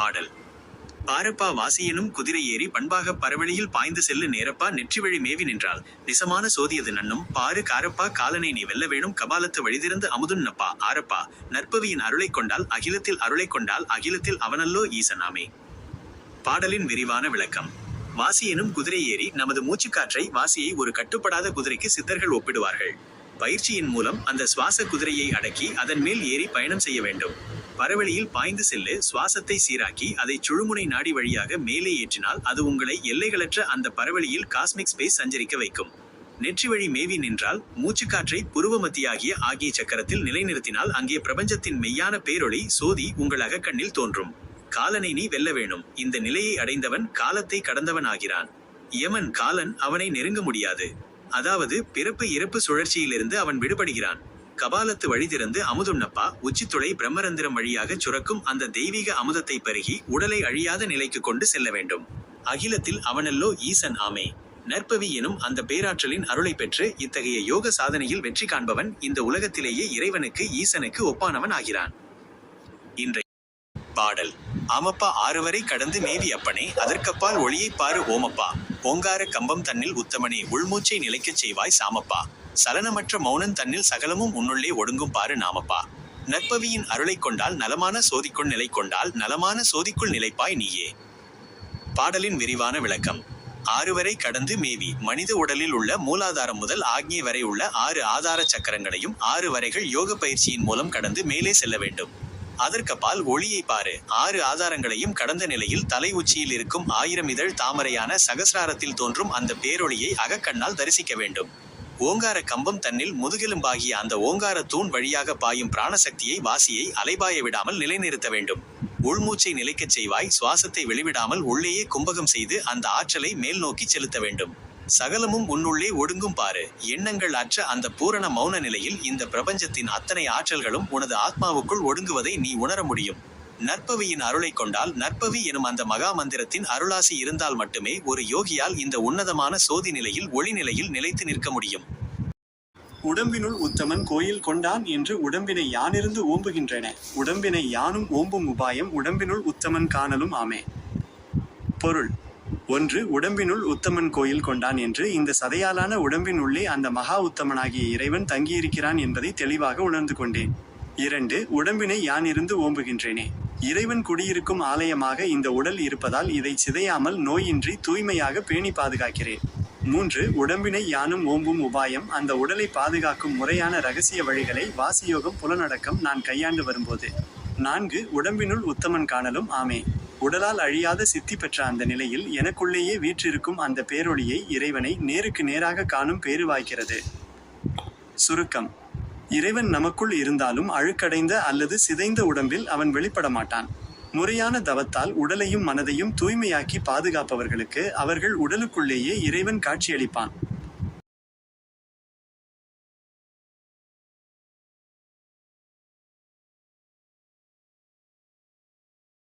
பாடல். பாரப்பா வாசியனும் குதிரை ஏறி பண்பாக பரவழியில் பாய்ந்து செல்லு நேரப்பா நெற்றிவழி மேவி நின்றால் நிசமான சோதியது நன்னும் பாரு காரப்பா காலனை நீ வெல்ல வேணும் கபாலத்து வழிதிறந்து அமுதுன்னப்பா ஆரப்பா நற்பவியின் அருளைக் கொண்டால் அகிலத்தில் அருளைக் கொண்டால் அகிலத்தில் அவனல்லோ ஈசனாமே. பாடலின் விரிவான விளக்கம். வாசியனும் குதிரை ஏறி நமது மூச்சுக்காற்றை வாசியை ஒரு கட்டுப்படாத குதிரைக்கு சித்தர்கள் ஒப்பிடுவார்கள். பயிற்சியின் மூலம் அந்த சுவாச குதிரையை அடக்கி அதன் மேல் ஏறி பயணம் செய்ய வேண்டும். பரவழியில் பாய்ந்து செல்லு சுவாசத்தை சீராக்கி அதை சுழுமுனை நாடி வழியாக மேலே ஏற்றினால் அது உங்களை எல்லைகளற்ற அந்த பரவழியில் காஸ்மிக் ஸ்பேஸ் சஞ்சரிக்க வைக்கும். நெற்றி வழி மேவி நின்றால் மூச்சுக்காற்றை புருவமத்தியாகிய ஆகிய சக்கரத்தில் நிலைநிறுத்தினால் அங்கே பிரபஞ்சத்தின் மெய்யான பேரொளி சோதி உங்கள் அகக்கண்ணில் தோன்றும். காலனை நீ வெல்ல வேணும். இந்த நிலையை அடைந்தவன் காலத்தை கடந்தவன் ஆகிறான். யமன் காலன் அவனை நெருங்க முடியாது. அதாவது பிறப்பு இறப்பு சுழற்சியிலிருந்து அவன் விடுபடுகிறான். கபாலத்து வழி திறந்து அமுதுண்ணப்பா உச்சித்துளை பிரம்மரந்திரம் வழியாக சுரக்கும் அந்த தெய்வீக அமுதத்தை பருகி உடலை அழியாத நிலைக்கு கொண்டு செல்ல வேண்டும். அகிலத்தில் அவனல்லோ ஈசன் ஆமே. நற்பவி எனும் அந்த பேராற்றலின் அருளை பெற்று இத்தகைய யோக சாதனையில் வெற்றி காண்பவன் இந்த உலகத்திலேயே இறைவனுக்கு ஈசனுக்கு ஒப்பானவன் ஆகிறான். இன்றைய பாடல். ஆமப்பா ஆறுவரை கடந்து மேவி அப்பனே அதற்கப்பால் ஒளியை பாரு ஓமப்பா ஓங்கார கம்பம் தன்னில் உத்தமனே உள்மூச்சை நிலைக்கச் செய்வாய் சாமப்பா சலனமற்ற மௌனன் தன்னில் சகலமும் உன்னுள்ளே ஒடுங்கும் பாரு நாமப்பா நற்பவியின் அருளை கொண்டால் நலமான சோதிக்குள் நிலை கொண்டால் நலமான சோதிக்குள் நிலைப்பாய் நீயே. பாடலின் விரிவான விளக்கம். ஆறுவரை கடந்து மேவி மனித உடலில் உள்ள மூலாதாரம் முதல் ஆக்ஞை வரை உள்ள 6 ஆதார சக்கரங்களையும் 6 வரைகள் யோக பயிற்சியின் மூலம் கடந்து மேலே செல்ல வேண்டும். அதற்கப்பால் ஒளியை பாரு 6 ஆதாரங்களையும் கடந்த நிலையில் தலை உச்சியில் இருக்கும் 1000 இதழ் தாமரையான சகசிராரத்தில் தோன்றும் அந்த பேரொளியை அகக்கண்ணால் தரிசிக்க வேண்டும். ஓங்கார கம்பம் தன்னில் முதுகெலும்பாகிய அந்த ஓங்கார தூண் வழியாக பாயும் பிராணசக்தியை வாசியை அலைபாய விடாமல் நிலைநிறுத்த வேண்டும். உள்மூச்சை நிலைக்கச் செய்வாய் சுவாசத்தை வெளிவிடாமல் உள்ளேயே கும்பகம் செய்து அந்த ஆற்றலை மேல் நோக்கி செலுத்த வேண்டும். சகலமும் உன்னுள்ளே ஒடுங்கும் பாரு. எண்ணங்கள் அற்ற அந்த பூரண மௌன நிலையில் இந்த பிரபஞ்சத்தின் அத்தனை ஆற்றல்களும் உனது ஆத்மாவுக்குள் ஒடுங்குவதை நீ உணர முடியும். நற்பவியின் அருளை கொண்டால் நற்பவி எனும் அந்த மகா மந்திரத்தின் அருளாசி இருந்தால் மட்டுமே ஒரு யோகியால் இந்த உன்னதமான சோதி நிலையில் ஒளி நிலையில் நிலைத்து நிற்க முடியும். உடம்பினுள் உத்தமன் கோயில் கொண்டான் என்று உடம்பினை யானிருந்து ஓம்புகின்றன. உடம்பினை யானும் ஓம்பும் உபாயம் உடம்பினுள் உத்தமன் காணலும் ஆமே. பொருள். 1. உடம்பினுள் உத்தமன் கோயில் கொண்டான் என்று இந்த சதையாலான உடம்பின் உள்ளே அந்த மகா உத்தமனாகிய இறைவன் தங்கியிருக்கிறான் என்பதை தெளிவாக உணர்ந்து கொண்டேன். 2. உடம்பினை யானிருந்து ஓம்புகின்றேனே. இறைவன் குடியிருக்கும் ஆலயமாக இந்த உடல் இருப்பதால் இதை சிதையாமல் நோயின்றி தூய்மையாக பேணி பாதுகாக்கிறேன். 3. உடம்பினை யானும் ஓம்பும் உபாயம் அந்த உடலை பாதுகாக்கும் முறையான இரகசிய வழிகளை வாசியோகம் புலனடக்கம் நான் கையாண்டு வரும்போது. 4. உடம்பினுள் உத்தமன் காணலும் ஆமே. உடலால் அழியாத சித்தி பெற்ற அந்த நிலையில் எனக்குள்ளேயே வீற்றிருக்கும் அந்த பேரொளியை இறைவனை நேருக்கு நேராக காணும் பேறு வாய்க்கிறது. சுருக்கம். இறைவன் நமக்குள் இருந்தாலும் அழுக்கடைந்த அல்லது சிதைந்த உடம்பில் அவன் வெளிப்பட மாட்டான். முறையான தவத்தால் உடலையும் மனதையும் தூய்மையாக்கி பாதுகாப்பவர்களுக்கு அவர்கள் உடலுக்குள்ளேயே இறைவன் காட்சியளிப்பான்.